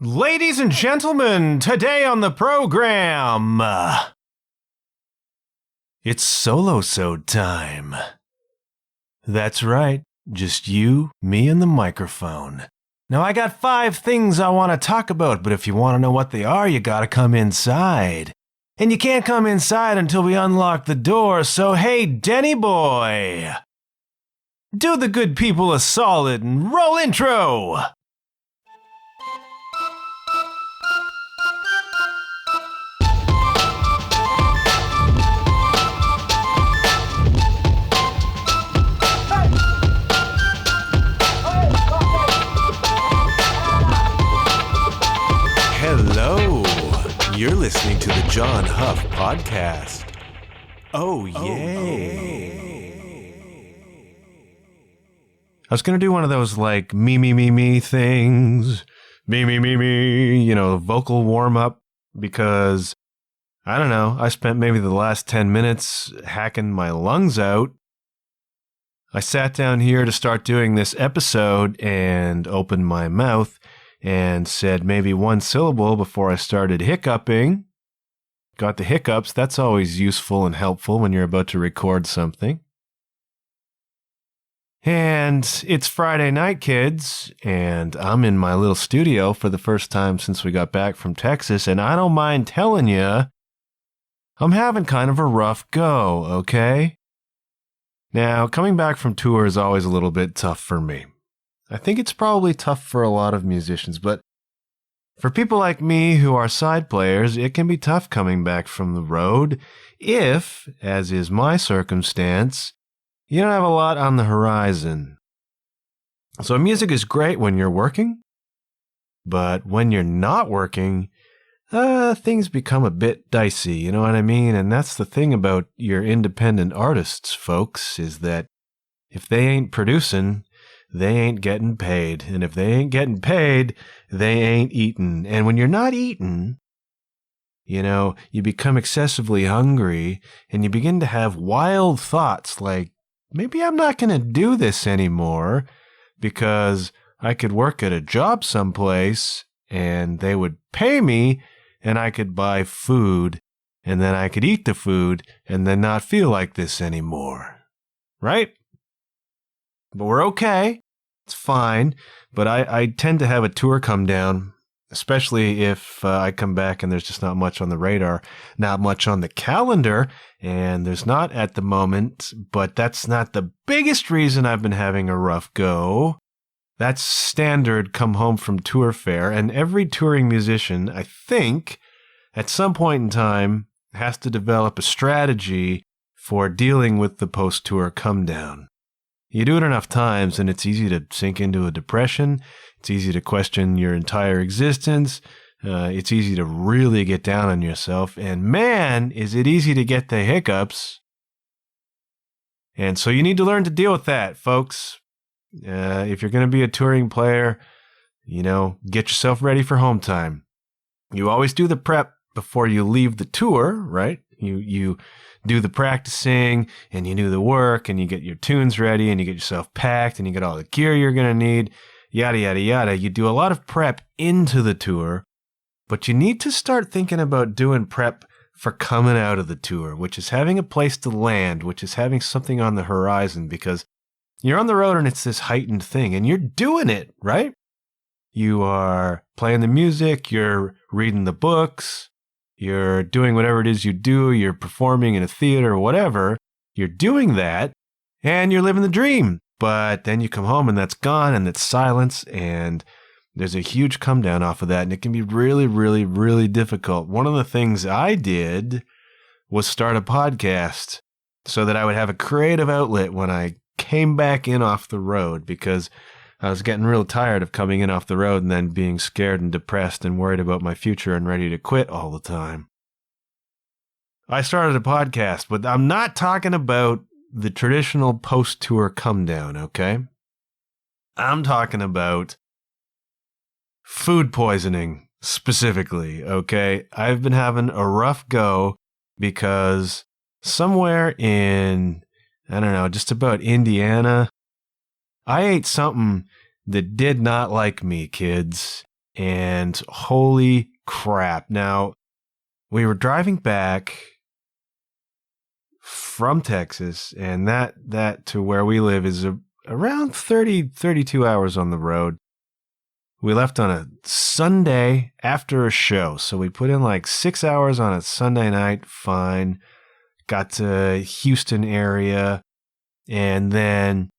Ladies and gentlemen, today on the program, it's Solosode time. That's right, just you, me, and the microphone. Now, I got 5 things I want to talk about, but if you want to know what they are, you gotta come inside. And you can't come inside until we unlock the door, so hey, Denny boy, do the good people a solid and roll intro! Hello, you're listening to the John Huff Podcast. Oh, yay. I was going to do one of those like me things. Me, vocal warm-up because, I don't know, I spent maybe the last 10 minutes hacking my lungs out. I sat down here to start doing this episode and opened my mouth and said maybe one syllable before I started hiccuping. Got the hiccups. That's always useful and helpful when you're about to record something. And it's Friday night, kids, and I'm in my little studio for the first time since we got back from Texas, and I don't mind telling you, I'm having kind of a rough go, okay? Now, coming back from tour is always a little bit tough for me. I think it's probably tough for a lot of musicians, but for people like me who are side players, it can be tough coming back from the road if, as is my circumstance, you don't have a lot on the horizon. So music is great when you're working, but when you're not working, things become a bit dicey, you know what I mean? And that's the thing about your independent artists, folks, is that if they ain't producing, they ain't getting paid. And if they ain't getting paid, they ain't eating. And when you're not eating, you become excessively hungry and you begin to have wild thoughts like, maybe I'm not going to do this anymore because I could work at a job someplace and they would pay me and I could buy food and then I could eat the food and then not feel like this anymore. Right? But we're okay. It's fine. But I tend to have a tour come down, especially if I come back and there's just not much on the radar, not much on the calendar, and there's not at the moment, but that's not the biggest reason I've been having a rough go. That's standard come home from tour fare, and every touring musician, I think, at some point in time, has to develop a strategy for dealing with the post-tour come down. You do it enough times and it's easy to sink into a depression. It's easy to question your entire existence. It's easy to really get down on yourself. And man, is it easy to get the hiccups. And so you need to learn to deal with that, folks. If you're going to be a touring player, get yourself ready for home time. You always do the prep before you leave the tour, right? You do the practicing and you do the work and you get your tunes ready and you get yourself packed and you get all the gear you're going to need, yada, yada, yada. You do a lot of prep into the tour, but you need to start thinking about doing prep for coming out of the tour, which is having a place to land, which is having something on the horizon, because you're on the road and it's this heightened thing and you're doing it, right? You are playing the music, you're reading the books, you're doing whatever it is you do, you're performing in a theater or whatever, you're doing that, and you're living the dream. But then you come home and that's gone, and it's silence, and there's a huge come down off of that, and it can be really, really, really difficult. One of the things I did was start a podcast so that I would have a creative outlet when I came back in off the road, because I was getting real tired of coming in off the road and then being scared and depressed and worried about my future and ready to quit all the time. I started a podcast, but I'm not talking about the traditional post-tour come-down, okay? I'm talking about food poisoning specifically, okay? I've been having a rough go because somewhere in, I don't know, just about Indiana, I ate something that did not like me, kids. And holy crap. Now, we were driving back from Texas, and that to where we live is around 32 hours on the road. We left on a Sunday after a show, so we put in like 6 hours on a Sunday night, fine. Got to Houston area, and then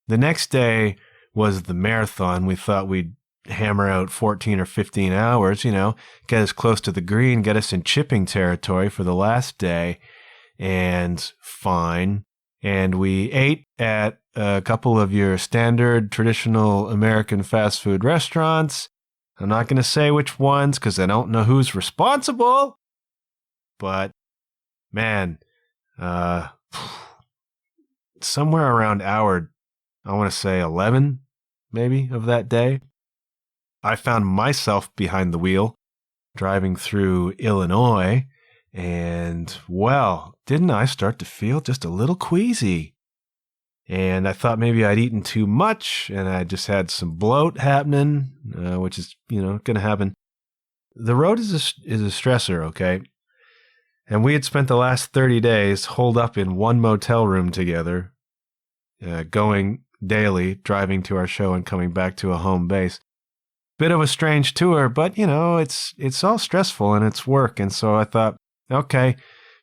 the next day was the marathon. We thought we'd hammer out 14 or 15 hours, get us close to the green, get us in chipping territory for the last day, and fine. And we ate at a couple of your standard traditional American fast food restaurants. I'm not going to say which ones because I don't know who's responsible, but man, somewhere around hour, I want to say 11, maybe, of that day, I found myself behind the wheel, driving through Illinois, and, well, didn't I start to feel just a little queasy? And I thought maybe I'd eaten too much, and I just had some bloat happening, which is, going to happen. The road is a stressor, okay? And we had spent the last 30 days holed up in one motel room together, going daily, driving to our show and coming back to a home base. Bit of a strange tour, but, it's all stressful and it's work. And so I thought, okay,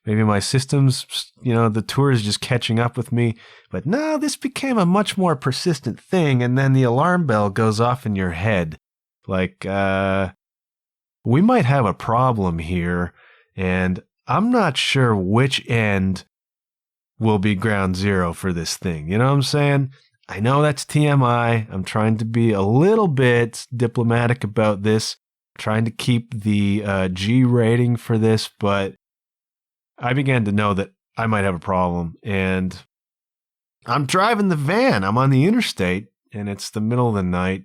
maybe my system's, the tour is just catching up with me. But no, this became a much more persistent thing. And then the alarm bell goes off in your head. Like, we might have a problem here. And I'm not sure which end will be ground zero for this thing. You know what I'm saying? I know that's TMI. I'm trying to be a little bit diplomatic about this, trying to keep the G rating for this, but I began to know that I might have a problem. And I'm driving the van. I'm on the interstate, and it's the middle of the night,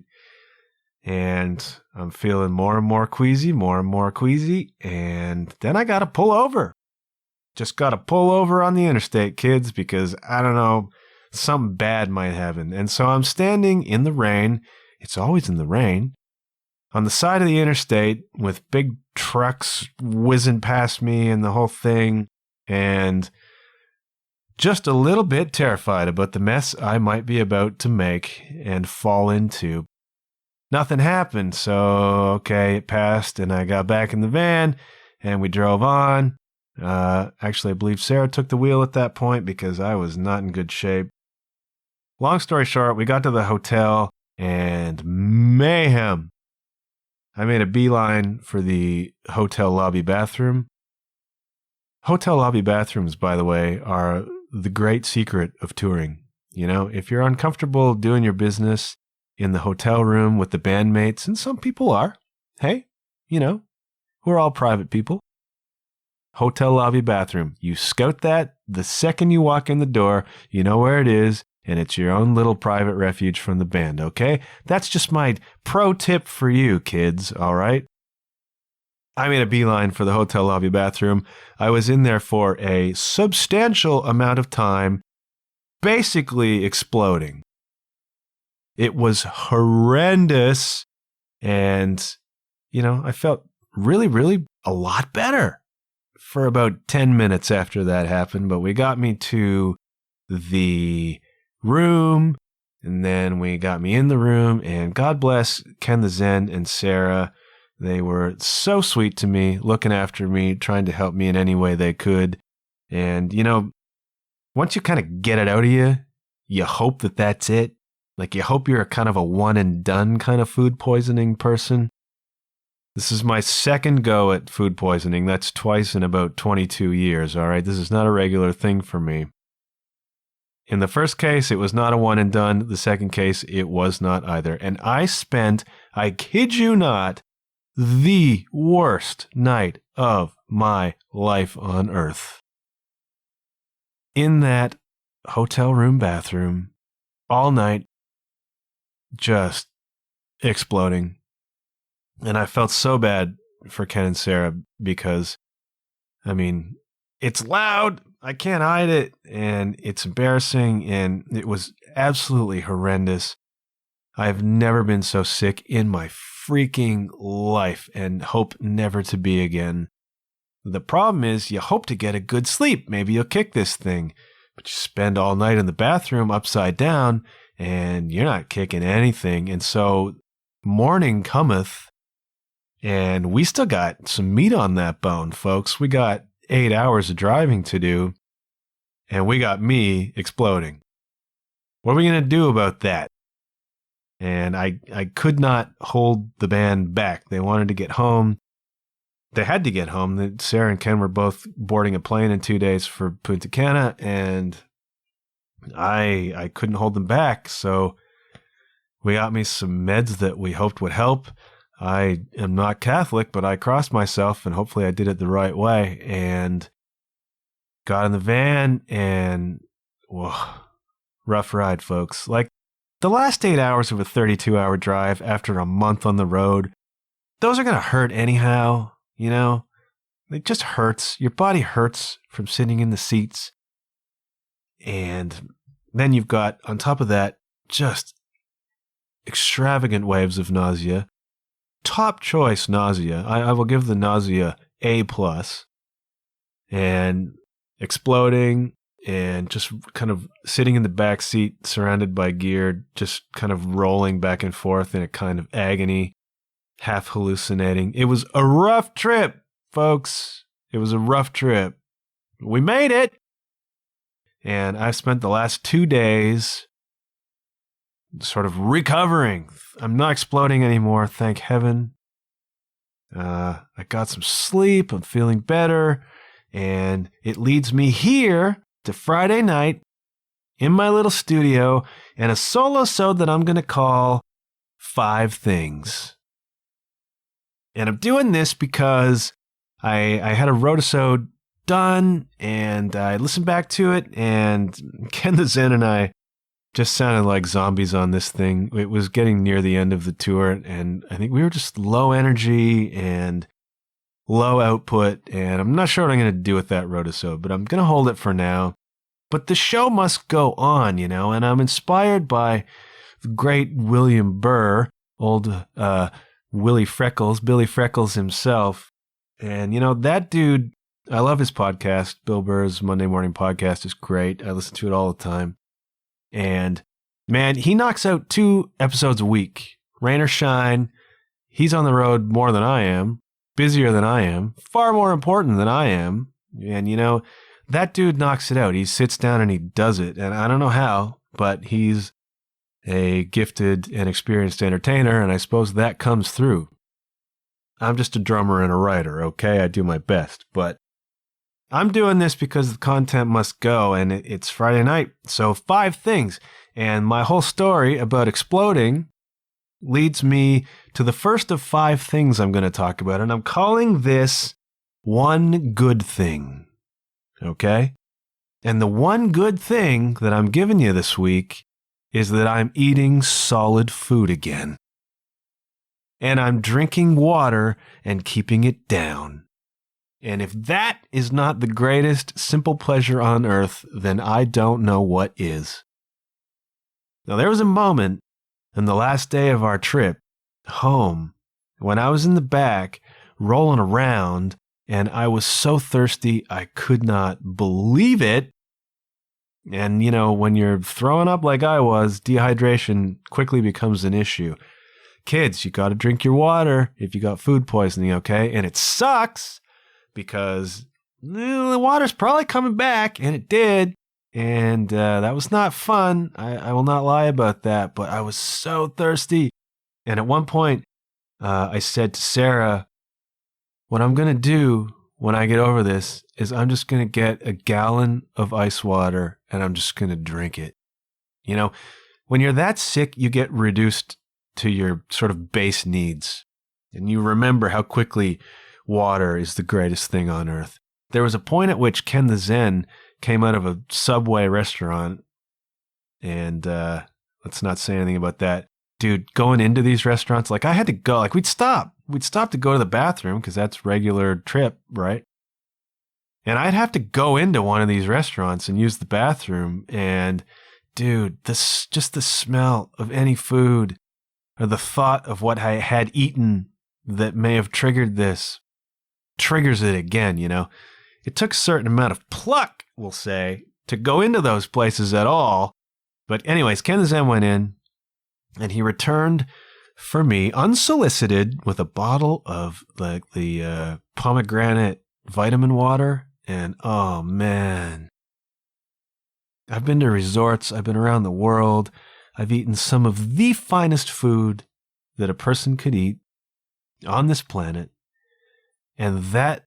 and I'm feeling more and more queasy, and then I got to pull over. Just got to pull over on the interstate, kids, because I don't know, something bad might happen. And so I'm standing in the rain. It's always in the rain. On the side of the interstate with big trucks whizzing past me and the whole thing. And just a little bit terrified about the mess I might be about to make and fall into. Nothing happened. So, okay, it passed and I got back in the van and we drove on. Actually, I believe Sarah took the wheel at that point because I was not in good shape. Long story short, we got to the hotel and mayhem. I made a beeline for the hotel lobby bathroom. Hotel lobby bathrooms, by the way, are the great secret of touring. If you're uncomfortable doing your business in the hotel room with the bandmates, and some people are, hey, we're all private people. Hotel lobby bathroom. You scout that the second you walk in the door, you know where it is. And it's your own little private refuge from the band, okay? That's just my pro tip for you, kids, all right? I made a beeline for the hotel lobby bathroom. I was in there for a substantial amount of time, basically exploding. It was horrendous, and, I felt really, really a lot better for about 10 minutes after that happened, but we got me to the room, and then we got me in the room, and God bless Ken the Zen and Sarah. They were so sweet to me, looking after me, trying to help me in any way they could. And, once you kind of get it out of you, you hope that that's it. Like, you hope you're a kind of a one and done kind of food poisoning person. This is my second go at food poisoning. That's twice in about 22 years, all right? This is not a regular thing for me. In the first case, it was not a one and done. The second case, it was not either. And I spent, I kid you not, the worst night of my life on earth. In that hotel room bathroom, all night, just exploding. And I felt so bad for Ken and Sarah because, it's loud. I can't hide it, and it's embarrassing, and it was absolutely horrendous. I've never been so sick in my freaking life and hope never to be again. The problem is you hope to get a good sleep. Maybe you'll kick this thing, but you spend all night in the bathroom upside down and you're not kicking anything. And so morning cometh and we still got some meat on that bone, folks. We got 8 hours of driving to do and we got me exploding. What are we going to do about that? And I could not hold the band back. They wanted to get home. They had to get home. Sarah and Ken were both boarding a plane in 2 days for Punta Cana, and I couldn't hold them back. So we got me some meds that we hoped would help. I am not Catholic, but I crossed myself, and hopefully I did it the right way, and got in the van, and whoa, rough ride, folks. Like the last 8 hours of a 32-hour drive after a month on the road, those are going to hurt anyhow. You know, it just hurts. Your body hurts from sitting in the seats. And then you've got, on top of that, just extravagant waves of nausea. Top choice nausea. I will give the nausea A+. And exploding and just kind of sitting in the back seat surrounded by gear, just kind of rolling back and forth in a kind of agony. Half hallucinating. It was a rough trip, folks. It was a rough trip. We made it. And I've spent the last 2 days sort of recovering. I'm not exploding anymore, thank heaven. I got some sleep. I'm feeling better. And it leads me here to Friday night in my little studio and a solo-sode that I'm going to call 5 Things. And I'm doing this because I had a rotisode done and I listened back to it and Ken the Zen and I just sounded like zombies on this thing. It was getting near the end of the tour and I think we were just low energy and low output and I'm not sure what I'm going to do with that rotisode, but I'm going to hold it for now. But the show must go on, you know, and I'm inspired by the great William Burr, old Billy Freckles himself. And, you know, that dude, I love his podcast. Bill Burr's Monday Morning Podcast is great. I listen to it all the time. And, man, he knocks out 2 episodes a week. Rain or shine. He's on the road more than I am, busier than I am, far more important than I am. And, you know, that dude knocks it out. He sits down and he does it. And I don't know how, but he's a gifted and experienced entertainer, and I suppose that comes through. I'm just a drummer and a writer, okay? I do my best, but I'm doing this because the content must go, and it's Friday night, so 5 things. And my whole story about exploding leads me to the first of 5 things I'm going to talk about, and I'm calling this One Good Thing, okay? And the one good thing that I'm giving you this week is that I'm eating solid food again. And I'm drinking water and keeping it down. And if that is not the greatest simple pleasure on earth, then I don't know what is. Now, there was a moment in the last day of our trip home when I was in the back rolling around and I was so thirsty I could not believe it. And, you know, when you're throwing up like I was, dehydration quickly becomes an issue. Kids, you got to drink your water if you got food poisoning, okay? And it sucks because the water's probably coming back, and it did. And that was not fun. I will not lie about that, but I was so thirsty. And at one point, I said to Sarah, what I'm going to do when I get over this is I'm just going to get a gallon of ice water and I'm just going to drink it. You know, when you're that sick, you get reduced to your sort of base needs. And you remember how quickly water is the greatest thing on earth. There was a point at which Ken the Zen came out of a Subway restaurant. And let's not say anything about that. Dude, going into these restaurants, like I had to go, like we'd stop to go to the bathroom because that's regular trip, right? And I'd have to go into one of these restaurants and use the bathroom. And dude, just the smell of any food or the thought of what I had eaten that may have triggered this triggers it again, you know. It took a certain amount of pluck, we'll say, to go into those places at all. But anyways, Ken the Zen went in, and he returned for me, unsolicited, with a bottle of the pomegranate vitamin water. And oh man, I've been to resorts, I've been around the world, I've eaten some of the finest food that a person could eat on this planet. And that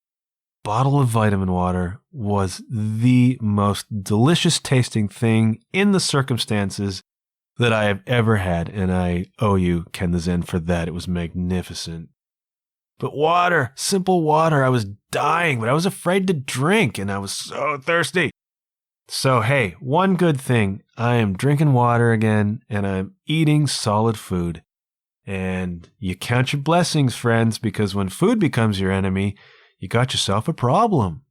bottle of vitamin water was the most delicious tasting thing in the circumstances that I have ever had. And I owe you, Ken the Zen, for that. It was magnificent. But water, simple water, I was dying, but I was afraid to drink, and I was so thirsty. So, hey, one good thing, I am drinking water again, and I'm eating solid food. And you count your blessings, friends, because when food becomes your enemy, you got yourself a problem.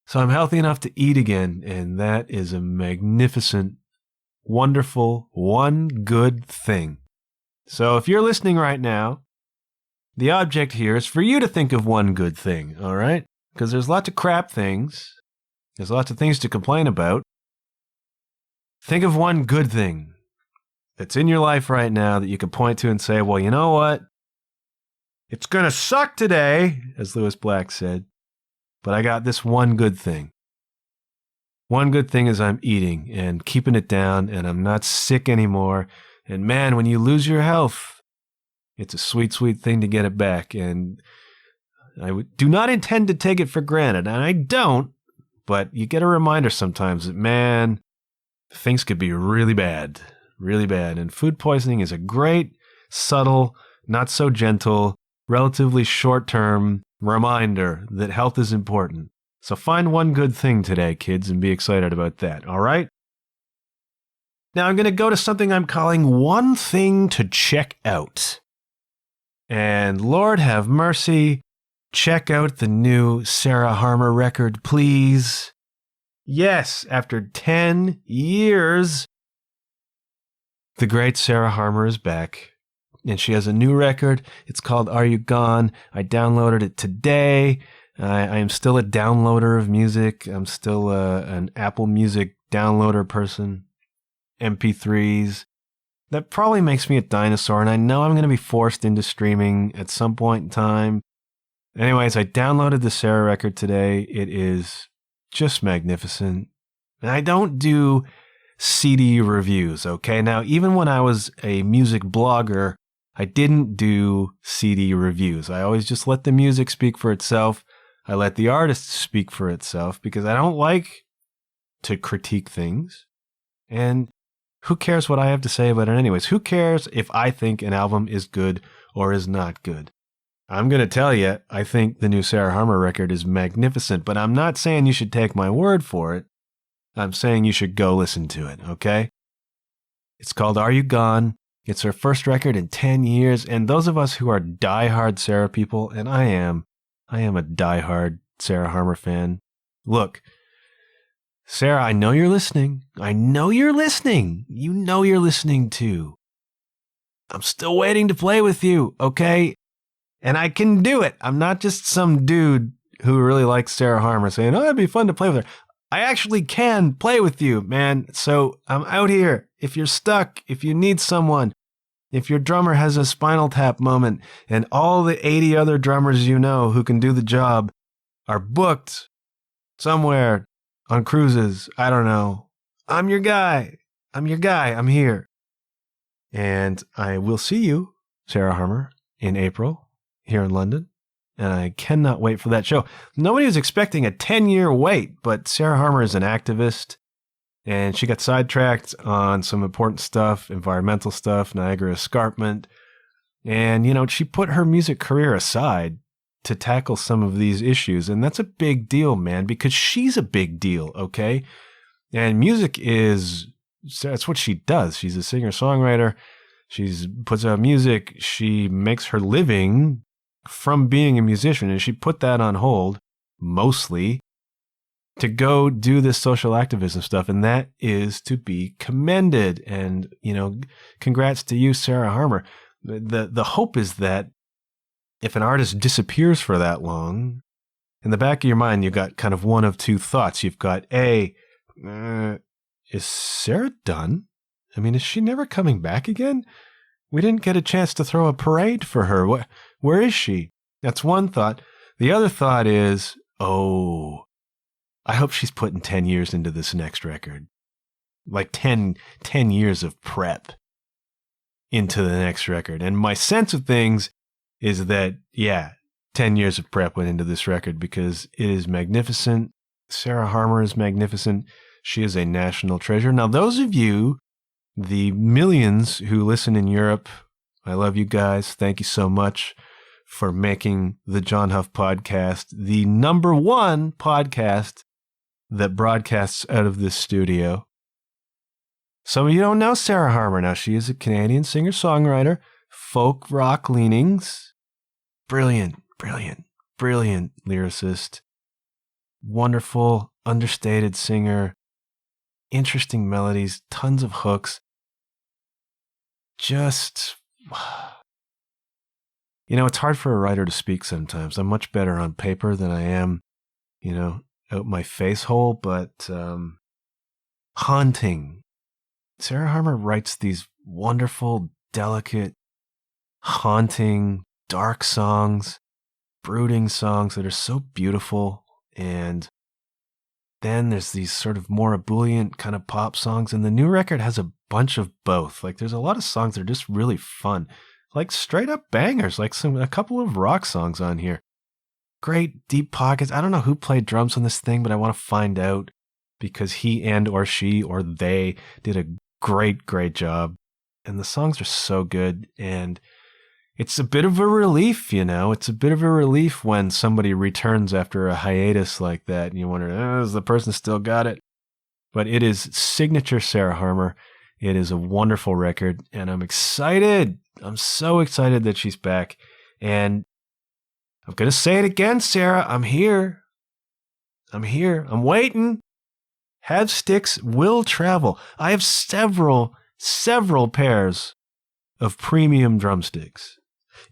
So I'm healthy enough to eat again, and that is a magnificent, wonderful, one good thing. So if you're listening right now, the object here is for you to think of one good thing, all right? Because there's lots of crap things. There's lots of things to complain about. Think of one good thing that's in your life right now that you can point to and say, well, you know what? It's going to suck today, as Lewis Black said, but I got this one good thing. One good thing is I'm eating and keeping it down, and I'm not sick anymore. And man, when you lose your health, it's a sweet, sweet thing to get it back. And I do not intend to take it for granted, and I don't, but you get a reminder sometimes that, man, things could be really bad, really bad. And food poisoning is a great, subtle, not so gentle, relatively short-term reminder that health is important. So find one good thing today, kids, and be excited about that, all right? Now I'm going to go to something I'm calling one thing to check out. And Lord have mercy, check out the new Sarah Harmer record, please. Yes, after 10 years, the great Sarah Harmer is back. And she has a new record. It's called Are You Gone? I downloaded it today. I am still a downloader of music. I'm still an Apple Music downloader person. MP3s. That probably makes me a dinosaur, and I know I'm going to be forced into streaming at some point in time. Anyways, I downloaded the Sarah record today. It is just magnificent. And I don't do CD reviews, okay? Now, even when I was a music blogger, I didn't do CD reviews. I always just let the music speak for itself. I let the artist speak for itself because I don't like to critique things. And who cares what I have to say about it anyways? Who cares if I think an album is good or is not good? I'm going to tell you, I think the new Sarah Harmer record is magnificent, but I'm not saying you should take my word for it. I'm saying you should go listen to it, okay? It's called Are You Gone? It's her first record in 10 years, and those of us who are diehard Sarah people, and I am a diehard Sarah Harmer fan. Look, Sarah, I know you're listening. I know you're listening. You know you're listening too. I'm still waiting to play with you, okay? And I can do it. I'm not just some dude who really likes Sarah Harmer saying, oh, it'd be fun to play with her. I actually can play with you, man. So I'm out here. If you're stuck, if you need someone, if your drummer has a Spinal Tap moment and all the 80 other drummers you know who can do the job are booked somewhere on cruises, I don't know. I'm your guy. I'm your guy. I'm here. And I will see you, Sarah Harmer, in April here in London. And I cannot wait for that show. Nobody was expecting a 10-year wait, but Sarah Harmer is an activist. And she got sidetracked on some important stuff, environmental stuff, Niagara Escarpment. And, you know, she put her music career aside to tackle some of these issues. And that's a big deal, man, because she's a big deal, okay? And music that's what she does. She's a singer-songwriter. She puts out music. She makes her living from being a musician. And she put that on hold, mostly, to go do this social activism stuff, and that is to be commended. And, congrats to you, Sarah Harmer. The hope is that if an artist disappears for that long, in the back of your mind, you've got kind of one of two thoughts. You've got, A, is Sarah done? I mean, is she never coming back again? We didn't get a chance to throw a parade for her. Where is she? That's one thought. The other thought is, I hope she's putting 10 years into this next record. Like 10 years of prep into the next record. And my sense of things is that, 10 years of prep went into this record because it is magnificent. Sarah Harmer is magnificent. She is a national treasure. Now, those of you, the millions who listen in Europe, I love you guys. Thank you so much for making the John Huff podcast the number one podcast that broadcasts out of this studio. Some of you don't know Sarah Harmer. Now, she is a Canadian singer-songwriter, folk rock leanings, brilliant lyricist, wonderful, understated singer, interesting melodies, tons of hooks. Just, it's hard for a writer to speak sometimes. I'm much better on paper than I am, out my face hole, but haunting. Sarah Harmer writes these wonderful, delicate, haunting, dark songs, brooding songs that are so beautiful. And then there's these sort of more ebullient kind of pop songs. And the new record has a bunch of both. Like, there's a lot of songs that are just really fun. Like straight up bangers, like a couple of rock songs on here. Great deep pockets. I don't know who played drums on this thing, but I want to find out because he and or she or they did a great job. And the songs are so good. And it's a bit of a relief, It's a bit of a relief when somebody returns after a hiatus like that. And you wonder, has the person still got it? But it is signature Sarah Harmer. It is a wonderful record. And I'm excited. I'm so excited that she's back. And I'm going to say it again, Sarah. I'm here. I'm waiting. Have sticks, will travel. I have several pairs of premium drumsticks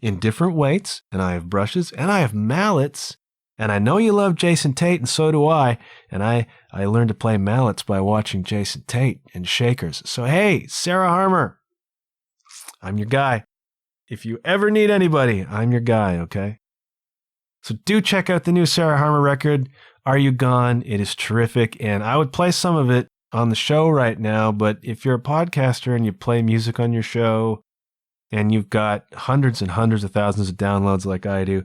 in different weights, and I have brushes, and I have mallets, and I know you love Jason Tate, and so do I, and I learned to play mallets by watching Jason Tate and shakers. So hey, Sarah Harmer, I'm your guy. If you ever need anybody, I'm your guy, okay? So do check out the new Sarah Harmer record, Are You Gone? It is terrific, and I would play some of it on the show right now, but if you're a podcaster and you play music on your show, and you've got hundreds and hundreds of thousands of downloads like I do,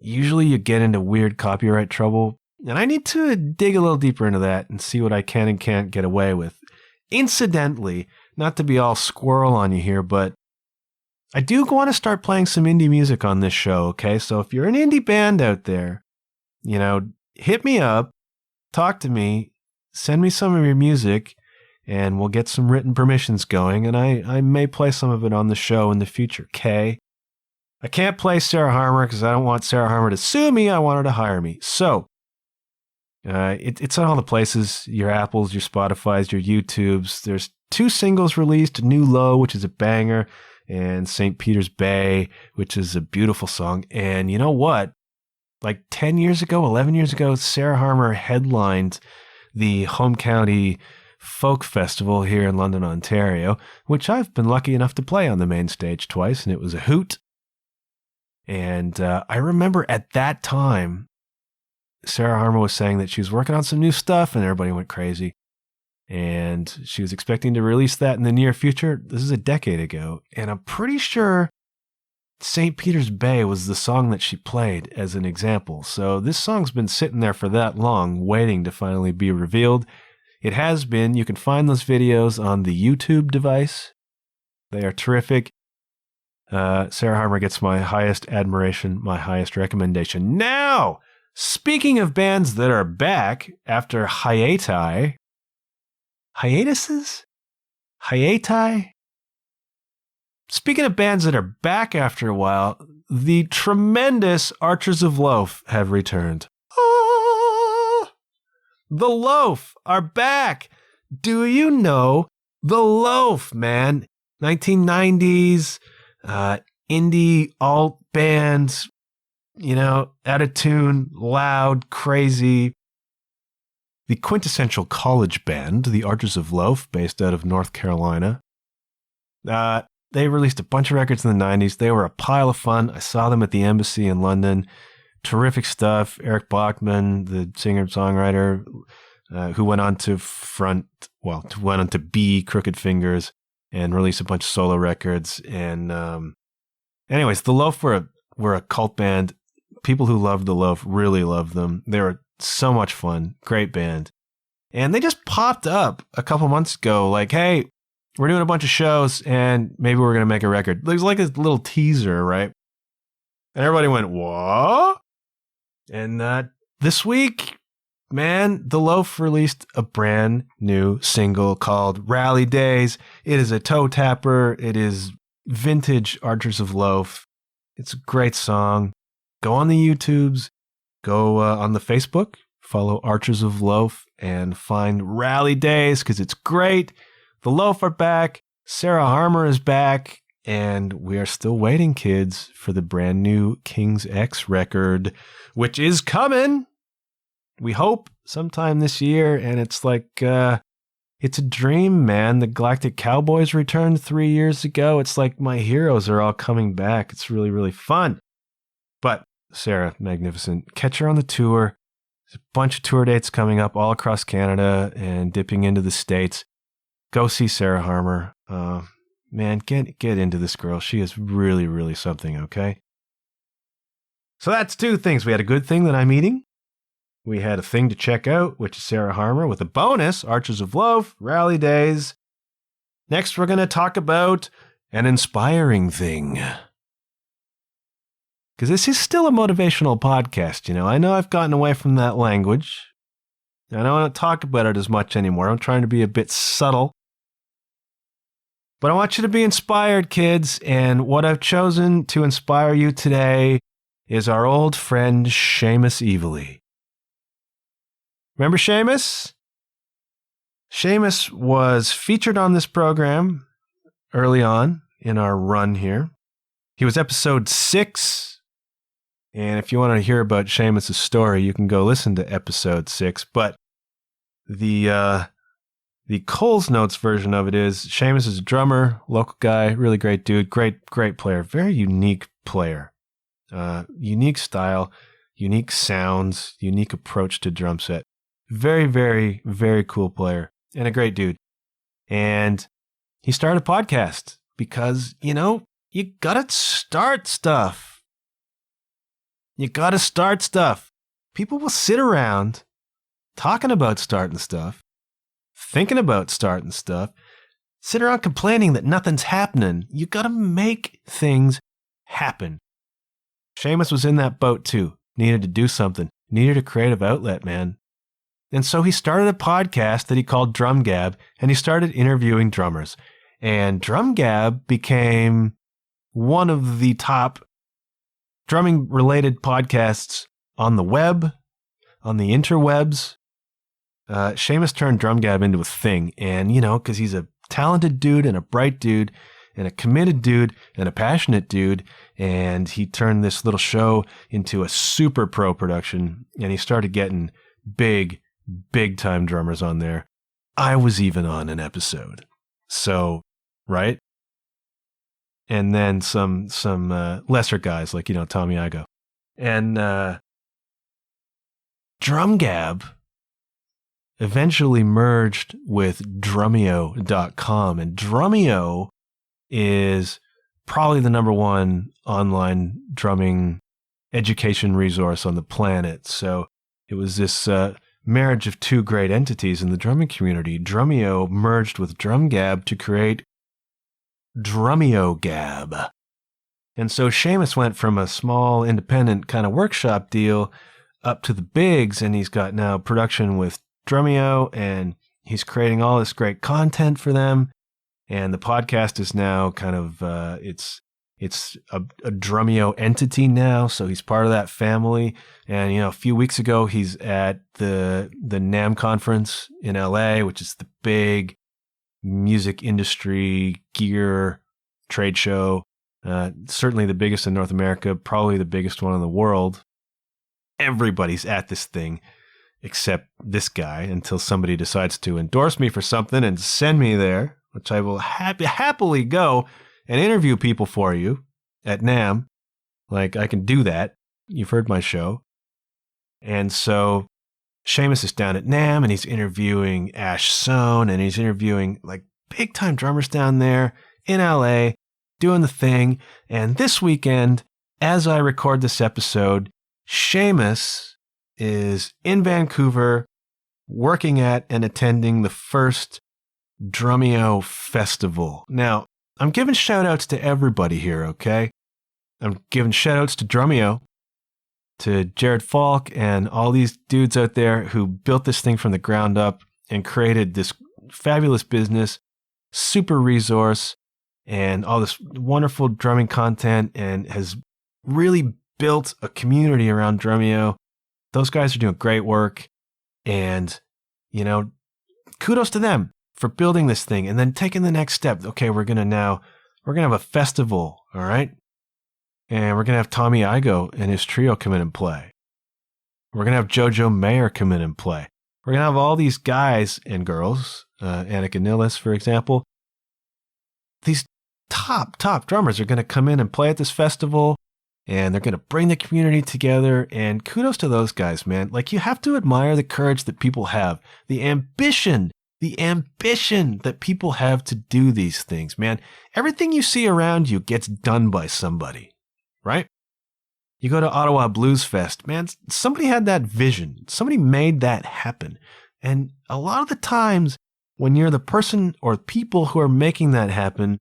usually you get into weird copyright trouble, and I need to dig a little deeper into that and see what I can and can't get away with. Incidentally, not to be all squirrel on you here, but I do want to start playing some indie music on this show, okay? So if you're an indie band out there, hit me up, talk to me, send me some of your music, and we'll get some written permissions going, and I may play some of it on the show in the future, okay? I can't play Sarah Harmer because I don't want Sarah Harmer to sue me. I want her to hire me. So it's on all the places, your Apples, your Spotifys, your YouTubes. There's 2 singles released, New Low, which is a banger, and St. Peter's Bay, which is a beautiful song. And you know what? Like 10 years ago, 11 years ago, Sarah Harmer headlined the Home County Folk Festival here in London, Ontario, which I've been lucky enough to play on the main stage twice, and it was a hoot. And I remember at that time, Sarah Harmer was saying that she was working on some new stuff, and everybody went crazy. And she was expecting to release that in the near future. This is a decade ago, and I'm pretty sure St. Peter's Bay was the song that she played as an example. So this song's been sitting there for that long, waiting to finally be revealed. It has been. You can find those videos on the YouTube device. They are terrific. Sarah Harmer gets my highest admiration, my highest recommendation. Now, speaking of bands that are back after hiatuses? Hiati? Speaking of bands that are back after a while, the tremendous Archers of Loaf have returned. The Loaf are back. Do you know The Loaf, man? 1990s, indie alt bands, out of tune, loud, crazy. The quintessential college band, the Archers of Loaf, based out of North Carolina. They released a bunch of records in the 90s. They were a pile of fun. I saw them at the Embassy in London. Terrific stuff. Eric Bachman, the singer-songwriter, who went on to be Crooked Fingers and release a bunch of solo records. And anyways, The Loaf were a cult band. People who loved The Loaf really loved them. They were so much fun. Great band. And they just popped up a couple months ago like, hey, we're doing a bunch of shows and maybe we're going to make a record. It was like a little teaser, right? And everybody went, what? And this week, man, The Loaf released a brand new single called Rally Days. It is a toe tapper. It is vintage Archers of Loaf. It's a great song. Go on the YouTubes. Go on the Facebook. Follow Archers of Loaf and find Rally Days because it's great. The Loaf are back. Sarah Harmer is back. And we are still waiting, kids, for the brand new King's X record, which is coming. We hope sometime this year. And it's like, it's a dream, man. The Galactic Cowboys returned 3 years ago. It's like my heroes are all coming back. It's really, really fun. But Sarah, magnificent. Catch her on the tour. There's a bunch of tour dates coming up all across Canada and dipping into the States. Go see Sarah Harmer. Man, get into this girl. She is really, really something, okay? So that's two things. We had a good thing that I'm eating. We had a thing to check out, which is Sarah Harmer, with a bonus, Archers of Loaf, Rally Days. Next, we're going to talk about an inspiring thing. Because this is still a motivational podcast, I know I've gotten away from that language. I don't talk about it as much anymore. I'm trying to be a bit subtle. But I want you to be inspired, kids, and what I've chosen to inspire you today is our old friend Seamus Evely. Remember Seamus? Seamus was featured on this program early on in our run here. He was episode 6, and if you want to hear about Seamus' story, you can go listen to episode 6, but the Coles Notes version of it is Seamus is a drummer, local guy, really great dude, great player, very unique player, unique style, unique sounds, unique approach to drum set. Very, very, very cool player and a great dude. And he started a podcast because, you gotta start stuff. You gotta start stuff. People will sit around talking about starting stuff, thinking about starting stuff, sit around complaining that nothing's happening. You gotta make things happen. Seamus was in that boat too. Needed to do something. Needed a creative outlet, man. And so he started a podcast that he called Drum Gab, and he started interviewing drummers. And Drum Gab became one of the top drumming-related podcasts on the web, on the interwebs. Seamus turned Drum Gab into a thing, and, because he's a talented dude and a bright dude and a committed dude and a passionate dude, and he turned this little show into a super pro production, and he started getting big-time drummers on there. I was even on an episode. So, right? And then some lesser guys like, Tommy Igoe. And Drum Gab eventually merged with Drumeo.com. And Drumeo is probably the number one online drumming education resource on the planet. So it was this marriage of two great entities in the drumming community. Drumeo merged with Drum Gab to create Drumeo Gab. And so Seamus went from a small independent kind of workshop deal up to the bigs, and he's got now production with Drumeo, and he's creating all this great content for them. And the podcast is now kind of, it's It's a Drumeo entity now, so he's part of that family. And, a few weeks ago, he's at the NAMM conference in LA, which is the big music industry gear trade show. Certainly the biggest in North America, probably the biggest one in the world. Everybody's at this thing except this guy until somebody decides to endorse me for something and send me there, which I will happily go and interview people for you at NAMM. Like, I can do that. You've heard my show. And so Seamus is down at NAMM and he's interviewing Ash Sohn and he's interviewing like big time drummers down there in LA doing the thing. And this weekend, as I record this episode, Seamus is in Vancouver working at and attending the first Drumeo festival. Now, I'm giving shout outs to everybody here, okay? I'm giving shout outs to Drumeo, to Jared Falk and all these dudes out there who built this thing from the ground up and created this fabulous business, super resource, and all this wonderful drumming content, and has really built a community around Drumeo. Those guys are doing great work, and, kudos to them for building this thing and then taking the next step. Okay, we're going to have a festival, all right? And we're going to have Tommy Igoe and his trio come in and play. We're going to have Jojo Mayer come in and play. We're going to have all these guys and girls, Annika Nilles, for example. These top drummers are going to come in and play at this festival, and they're going to bring the community together, and kudos to those guys, man. Like, you have to admire the courage that people have, the ambition that people have to do these things, man. Everything you see around you gets done by somebody, right? You go to Ottawa Blues Fest, man, somebody had that vision. Somebody made that happen. And a lot of the times when you're the person or people who are making that happen,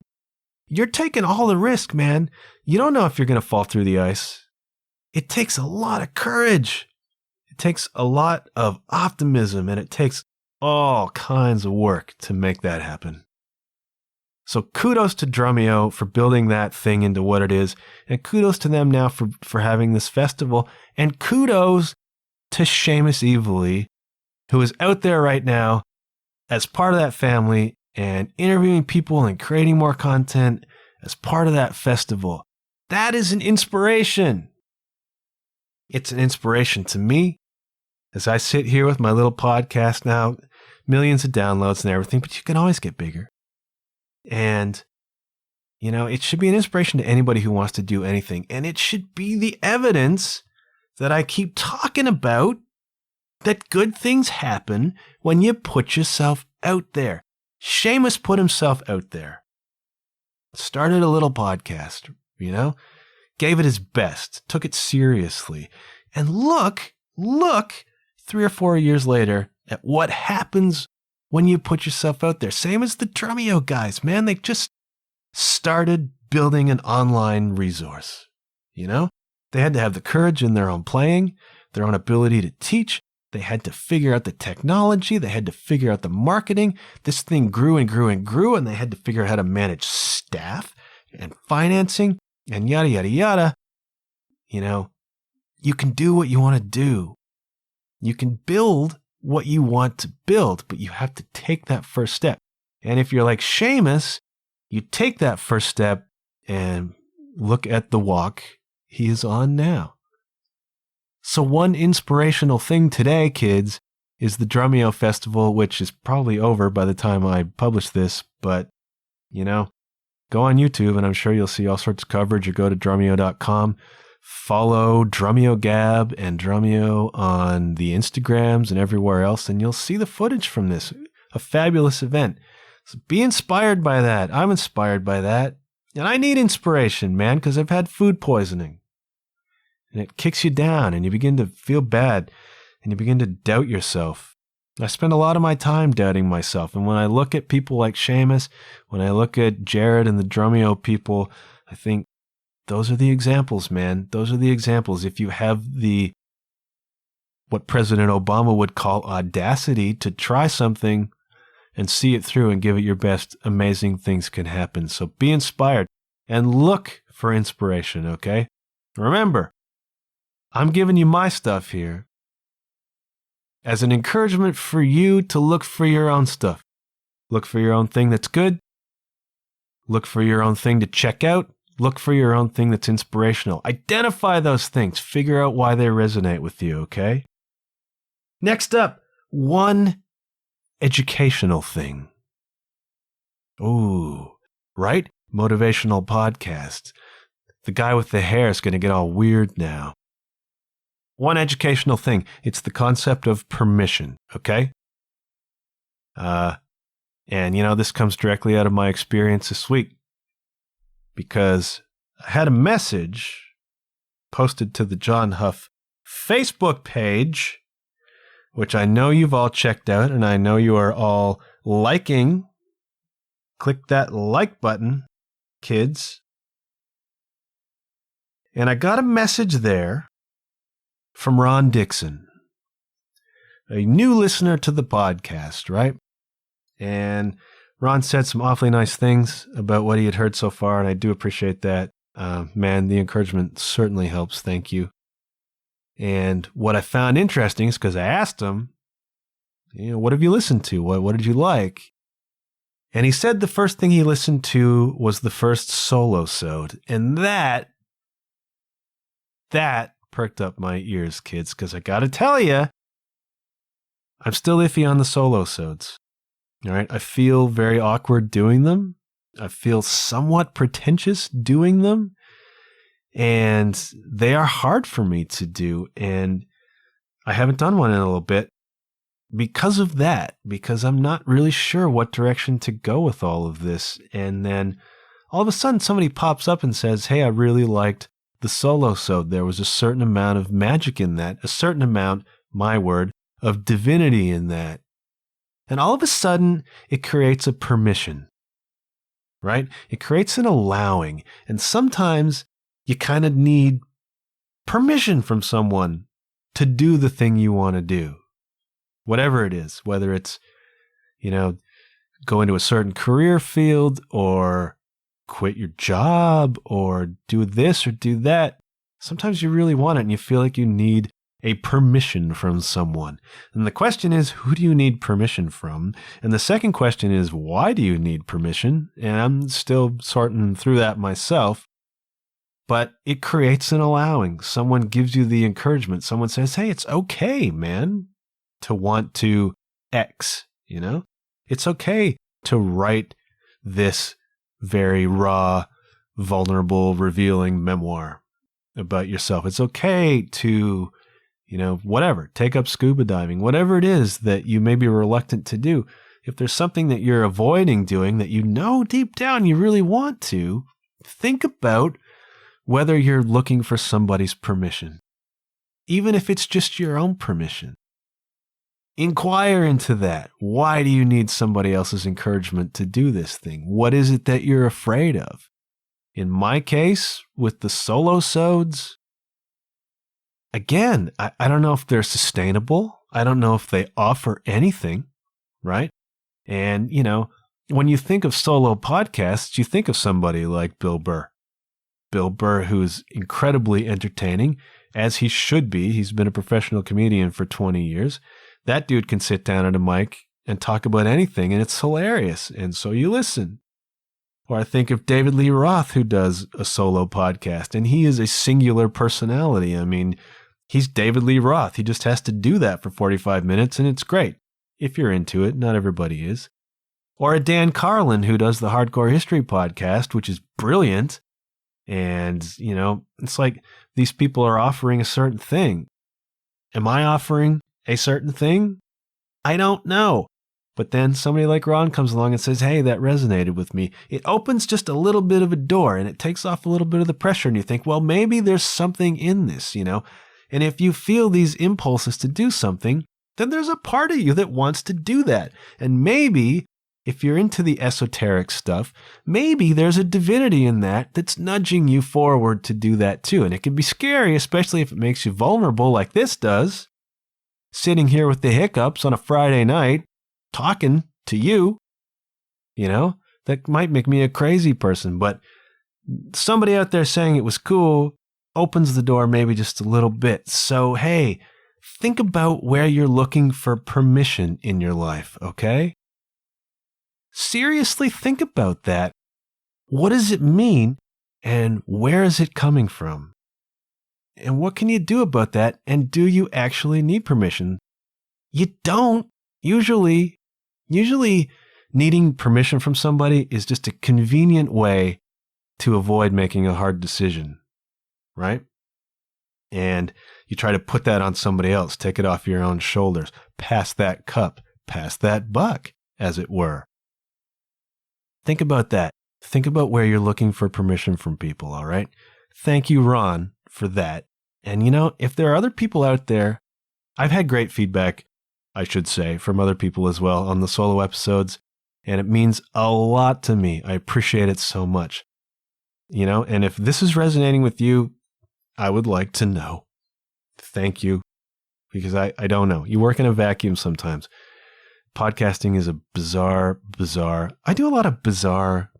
you're taking all the risk, man. You don't know if you're going to fall through the ice. It takes a lot of courage. It takes a lot of optimism, and it takes all kinds of work to make that happen. So kudos to Drumeo for building that thing into what it is, and kudos to them now for having this festival, and kudos to Seamus Evely, who is out there right now as part of that family and interviewing people and creating more content as part of that festival. That is an inspiration. It's an inspiration to me as I sit here with my little podcast now, millions of downloads and everything, but you can always get bigger. And, it should be an inspiration to anybody who wants to do anything. And it should be the evidence that I keep talking about, that good things happen when you put yourself out there. Seamus put himself out there. Started a little podcast, gave it his best, took it seriously. And look, 3 or 4 years later at what happens when you put yourself out there. Same as the Drumeo guys, man. They just started building an online resource. They had to have the courage in their own playing, their own ability to teach. They had to figure out the technology. They had to figure out the marketing. This thing grew and grew and grew, and they had to figure out how to manage staff and financing and yada, yada, yada. You can do what you want to do. You can build what you want to build, but you have to take that first step. And if you're like Seamus, you take that first step and look at the walk he is on now. So one inspirational thing today, kids, is the Drumeo Festival, which is probably over by the time I publish this, but, go on YouTube and I'm sure you'll see all sorts of coverage, or go to drumeo.com. Follow Drumeo Gab and Drumeo on the Instagrams and everywhere else, and you'll see the footage from this. A fabulous event. So be inspired by that. I'm inspired by that. And I need inspiration, man, because I've had food poisoning. And it kicks you down, and you begin to feel bad, and you begin to doubt yourself. I spend a lot of my time doubting myself, and when I look at people like Seamus, when I look at Jared and the Drumeo people, I think, those are the examples, man. Those are the examples. If you have what President Obama would call audacity to try something and see it through and give it your best, amazing things can happen. So be inspired. and look for inspiration, okay? Remember, I'm giving you my stuff here as an encouragement for you to look for your own stuff. Look for your own thing that's good. Look for your own thing to check out. Look for your own thing that's inspirational. Identify those things. Figure out why they resonate with you, okay? Next up, one educational thing. Ooh, right? Motivational podcast. The guy with the hair is going to get all weird now. One educational thing. It's the concept of permission, okay? And, this comes directly out of my experience this week because I had a message posted to the John Huff Facebook page, which I know you've all checked out and I know you are all liking. Click that like button, kids. And I got a message there from Ron Dixon, a new listener to the podcast, right? And Ron said some awfully nice things about what he had heard so far, and I do appreciate that. Man, the encouragement certainly helps. Thank you. And what I found interesting is because I asked him, what have you listened to? What did you like? And he said the first thing he listened to was the first Solosode. And that perked up my ears, kids, because I got to tell you, I'm still iffy on the Solosodes. All right, I feel very awkward doing them. I feel somewhat pretentious doing them. And they are hard for me to do. And I haven't done one in a little bit because of that, because I'm not really sure what direction to go with all of this. And then all of a sudden somebody pops up and says, hey, I really liked the Solosode. There was a certain amount of magic in that, a certain amount, my word, of divinity in that. And all of a sudden, it creates a permission, right? It creates an allowing. And sometimes you kind of need permission from someone to do the thing you want to do. Whatever it is, whether it's, go into a certain career field or quit your job or do this or do that. Sometimes you really want it and you feel like you need a permission from someone. And the question is, who do you need permission from? And the second question is, why do you need permission? And I'm still sorting through that myself. But it creates an allowing. Someone gives you the encouragement. Someone says, hey, it's okay, man, to want to X, It's okay to write this very raw, vulnerable, revealing memoir about yourself. It's okay to whatever, take up scuba diving, whatever it is that you may be reluctant to do. If there's something that you're avoiding doing that deep down you really want to, think about whether you're looking for somebody's permission. Even if it's just your own permission. Inquire into that. Why do you need somebody else's encouragement to do this thing? What is it that you're afraid of? In my case, with the Solosodes, again, I don't know if they're sustainable. I don't know if they offer anything, right? And, when you think of solo podcasts, you think of somebody like Bill Burr. Bill Burr, who's incredibly entertaining, as he should be. He's been a professional comedian for 20 years. That dude can sit down at a mic and talk about anything, and it's hilarious. And so you listen. Or I think of David Lee Roth, who does a solo podcast, and he is a singular personality. I mean, he's David Lee Roth. He just has to do that for 45 minutes, and it's great. If you're into it, not everybody is. Or a Dan Carlin, who does the Hardcore History podcast, which is brilliant. And, it's like these people are offering a certain thing. Am I offering a certain thing? I don't know. But then somebody like Ron comes along and says, hey, that resonated with me. It opens just a little bit of a door and it takes off a little bit of the pressure. And you think, well, maybe there's something in this, And if you feel these impulses to do something, then there's a part of you that wants to do that. And maybe if you're into the esoteric stuff, maybe there's a divinity in that that's nudging you forward to do that too. And it can be scary, especially if it makes you vulnerable like this does. Sitting here with the hiccups on a Friday night, talking to you, that might make me a crazy person. But somebody out there saying it was cool opens the door maybe just a little bit. So, hey, think about where you're looking for permission in your life, okay? Seriously, think about that. What does it mean, and where is it coming from? And what can you do about that, and do you actually need permission? You don't. Usually needing permission from somebody is just a convenient way to avoid making a hard decision, right? And you try to put that on somebody else, take it off your own shoulders, pass that cup, pass that buck, as it were. Think about that. Think about where you're looking for permission from people, all right? Thank you, Ron, for that. And if there are other people out there, I've had great feedback, I should say, from other people as well on the solo episodes, and it means a lot to me. I appreciate it so much. And if this is resonating with you, I would like to know. Thank you, because I don't know. You work in a vacuum sometimes. Podcasting is a bizarre. I do a lot of bizarre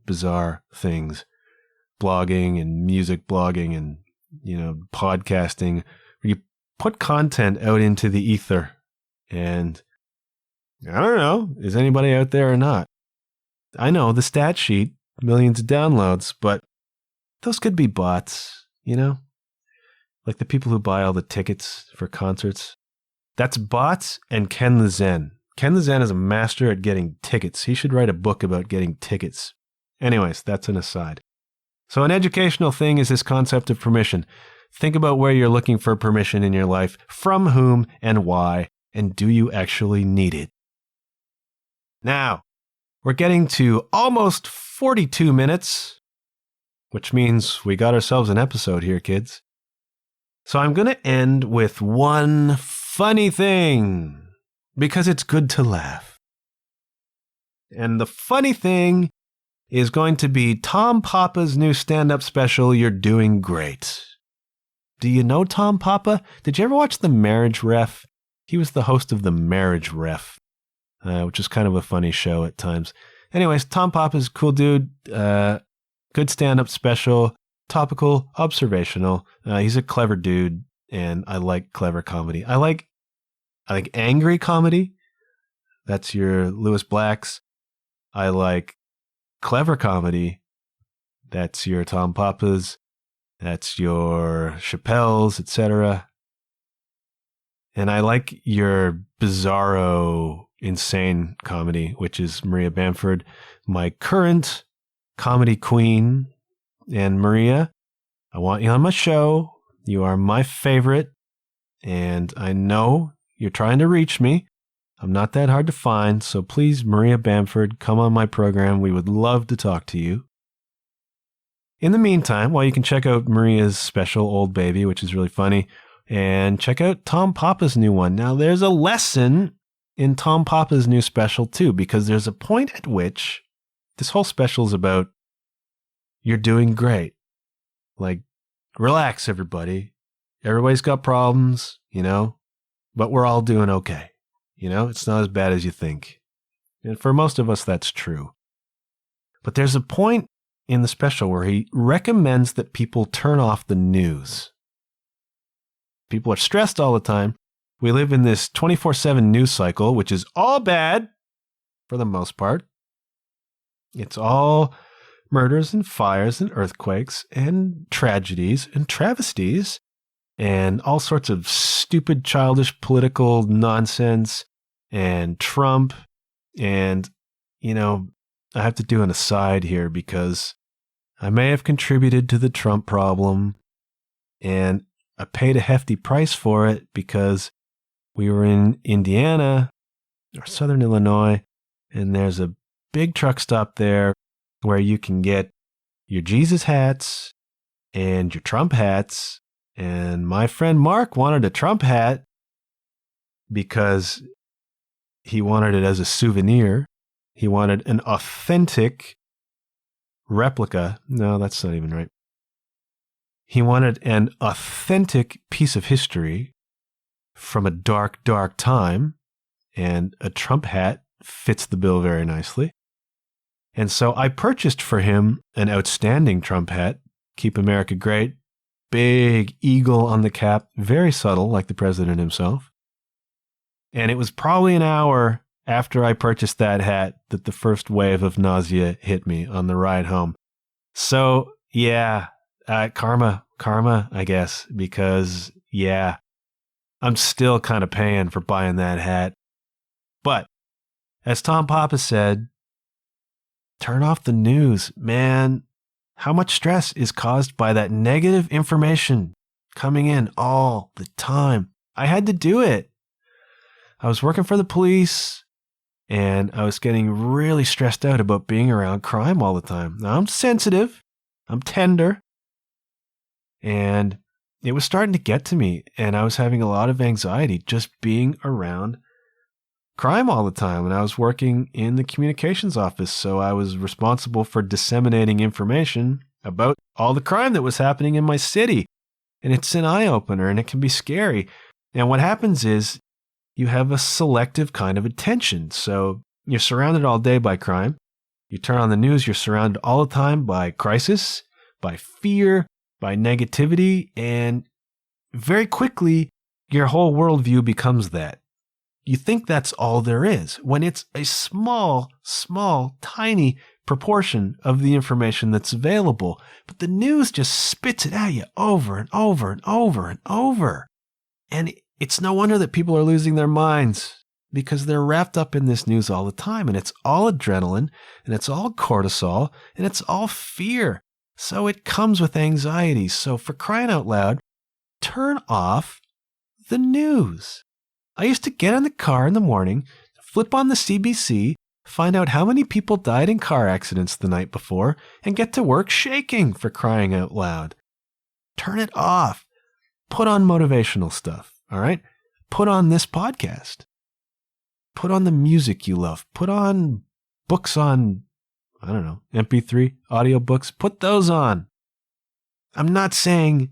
things. Blogging and music blogging and, podcasting, where you put content out into the ether. And I don't know, is anybody out there or not? I know the stat sheet, millions of downloads, but those could be bots, like the people who buy all the tickets for concerts. That's bots and Ken the Zen. Ken the Zen is a master at getting tickets. He should write a book about getting tickets. Anyways, that's an aside. So an educational thing is this concept of permission. Think about where you're looking for permission in your life, from whom and why, and do you actually need it? Now, we're getting to almost 42 minutes, which means we got ourselves an episode here, kids. So I'm going to end with one funny thing, because it's good to laugh. And the funny thing is going to be Tom Papa's new stand-up special, You're Doing Great. Do you know Tom Papa? Did you ever watch The Marriage Ref? He was the host of The Marriage Ref, which is kind of a funny show at times. Anyways, Tom Papa's a cool dude, good stand-up special, topical, observational. He's a clever dude, and I like clever comedy. I like angry comedy. That's your Lewis Blacks. I like clever comedy. That's your Tom Papas. That's your Chappelle's, etc. And I like your bizarro, insane comedy, which is Maria Bamford, my current comedy queen. And Maria, I want you on my show. You are my favorite. And I know you're trying to reach me. I'm not that hard to find. So please, Maria Bamford, come on my program. We would love to talk to you. In the meantime, while you can check out Maria's special, Old Baby, which is really funny, and check out Tom Papa's new one. Now, there's a lesson in Tom Papa's new special, too, because there's a point at which this whole special is about you're doing great. Like, relax, everybody. Everybody's got problems, but we're all doing okay. It's not as bad as you think. And for most of us, that's true. But there's a point in the special where he recommends that people turn off the news. People are stressed all the time. We live in this 24/7 news cycle, which is all bad for the most part. It's all murders and fires and earthquakes and tragedies and travesties and all sorts of stupid, childish political nonsense and Trump. And, I have to do an aside here because I may have contributed to the Trump problem, and I paid a hefty price for it because we were in Indiana or Southern Illinois, and there's a big truck stop there where you can get your Jesus hats and your Trump hats. And my friend Mark wanted a Trump hat because he wanted it as a souvenir. He wanted an authentic replica. No, that's not even right. He wanted an authentic piece of history from a dark, dark time, and a Trump hat fits the bill very nicely. And so I purchased for him an outstanding Trump hat, Keep America Great, big eagle on the cap, very subtle, like the president himself. And it was probably an hour after I purchased that hat that the first wave of nausea hit me on the ride home. So, yeah, karma, I guess, because, yeah, I'm still kind of paying for buying that hat. But, as Tom Papa said, turn off the news, man. How much stress is caused by that negative information coming in all the time? I had to do it. I was working for the police, and I was getting really stressed out about being around crime all the time. Now, I'm sensitive. I'm tender. And it was starting to get to me, and I was having a lot of anxiety just being around crime all the time. And I was working in the communications office, so I was responsible for disseminating information about all the crime that was happening in my city. And it's an eye-opener, and it can be scary. And what happens is you have a selective kind of attention. So you're surrounded all day by crime. You turn on the news, you're surrounded all the time by crisis, by fear, by negativity, and very quickly your whole worldview becomes that. You think that's all there is, when it's a small, tiny proportion of the information that's available. But the news just spits it at you over and over and over and over. And it's no wonder that people are losing their minds, because they're wrapped up in this news all the time. And it's all adrenaline, and it's all cortisol, and it's all fear. So it comes with anxiety. So for crying out loud, turn off the news. I used to get in the car in the morning, flip on the CBC, find out how many people died in car accidents the night before, and get to work shaking, for crying out loud. Turn it off. Put on motivational stuff, all right? Put on this podcast. Put on the music you love. Put on books on, I don't know, MP3, audiobooks. Put those on. I'm not saying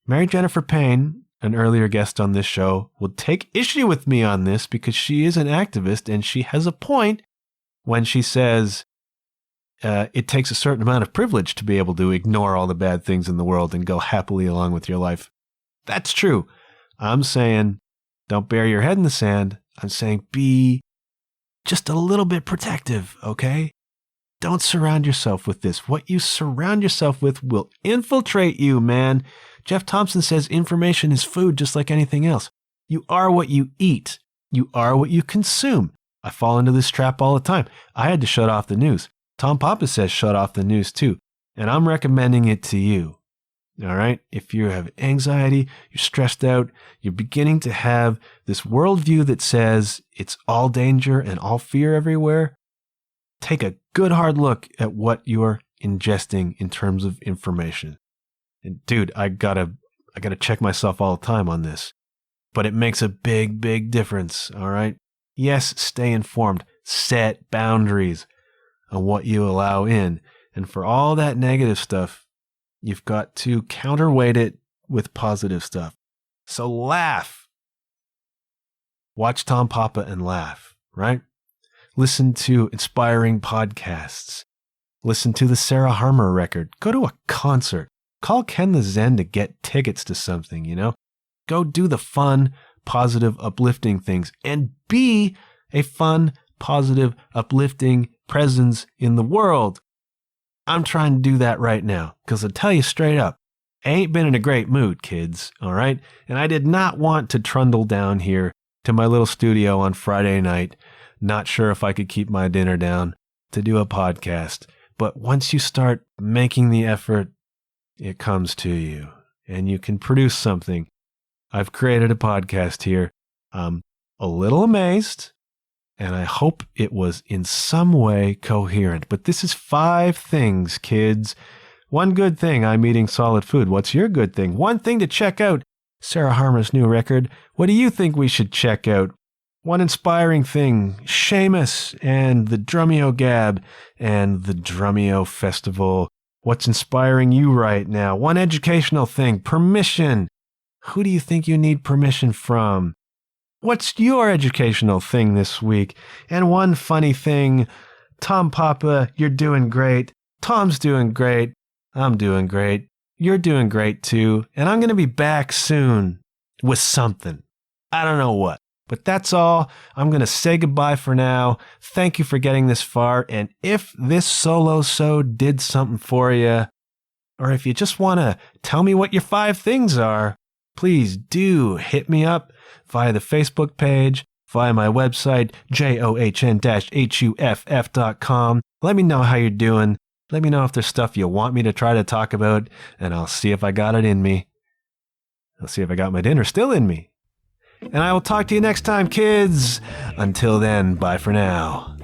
Mary Jennifer Payne, an earlier guest on this show, will take issue with me on this, because she is an activist, and she has a point when she says it takes a certain amount of privilege to be able to ignore all the bad things in the world and go happily along with your life. That's true. I'm saying don't bury your head in the sand. I'm saying be just a little bit protective, okay? Don't surround yourself with this. What you surround yourself with will infiltrate you, man. Jeff Thompson says information is food, just like anything else. You are what you eat. You are what you consume. I fall into this trap all the time. I had to shut off the news. Tom Papa says shut off the news too. And I'm recommending it to you. All right? If you have anxiety, you're stressed out, you're beginning to have this worldview that says it's all danger and all fear everywhere, take a good hard look at what you're ingesting in terms of information. And dude, I gotta check myself all the time on this. But it makes a big difference, all right? Yes, stay informed. Set boundaries on what you allow in. And for all that negative stuff, you've got to counterweight it with positive stuff. So laugh. Watch Tom Papa and laugh, right? Listen to inspiring podcasts. Listen to the Sarah Harmer record. Go to a concert. Call Ken the Zen to get tickets to something, you know? Go do the fun, positive, uplifting things, and be a fun, positive, uplifting presence in the world. I'm trying to do that right now, because I'll tell you straight up, I ain't been in a great mood, kids, all right? And I did not want to trundle down here to my little studio on Friday night, not sure if I could keep my dinner down, to do a podcast. But once you start making the effort, it comes to you, and you can produce something. I've created a podcast here. I'm a little amazed, and I hope it was in some way coherent. But this is 5 things, kids. One good thing, I'm eating solid food. What's your good thing? One thing to check out, Sarah Harmer's new record. What do you think we should check out? One inspiring thing, Seamus and the Drumeo Gab and the Drumeo Festival. What's inspiring you right now? One educational thing, permission. Who do you think you need permission from? What's your educational thing this week? And one funny thing, Tom Papa, you're doing great. Tom's doing great. I'm doing great. You're doing great too. And I'm going to be back soon with something. I don't know what. But that's all. I'm going to say goodbye for now. Thank you for getting this far. And if this Solosode did something for you, or if you just want to tell me what your 5 things are, please do hit me up via the Facebook page, via my website, john-huff.com. Let me know how you're doing. Let me know if there's stuff you want me to try to talk about, and I'll see if I got it in me. I'll see if I got my dinner still in me. And I will talk to you next time, kids. Until then, bye for now.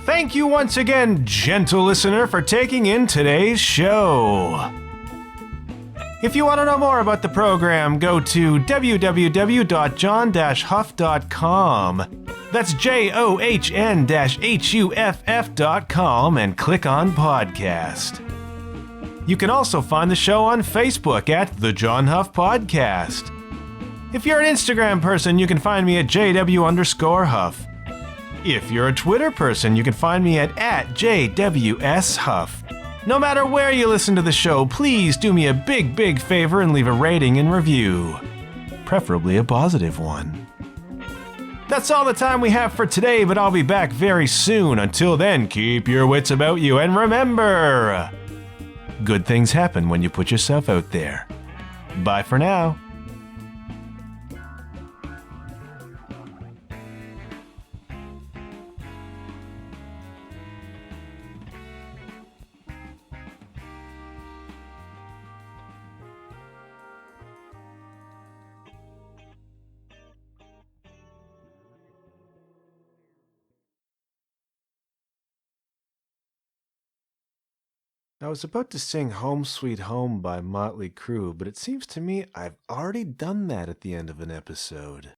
Thank you once again, gentle listener, for taking in today's show. If you want to know more about the program, go to www.john-huff.com. That's JOHN-HUFF.com and click on podcast. You can also find the show on Facebook at The John Huff Podcast. If you're an Instagram person, you can find me at JW_Huff. If you're a Twitter person, you can find me at @JWSHuff. No matter where you listen to the show, please do me a big favor and leave a rating and review. Preferably a positive one. That's all the time we have for today, but I'll be back very soon. Until then, keep your wits about you, and remember, good things happen when you put yourself out there. Bye for now. I was about to sing Home Sweet Home by Motley Crue, but it seems to me I've already done that at the end of an episode.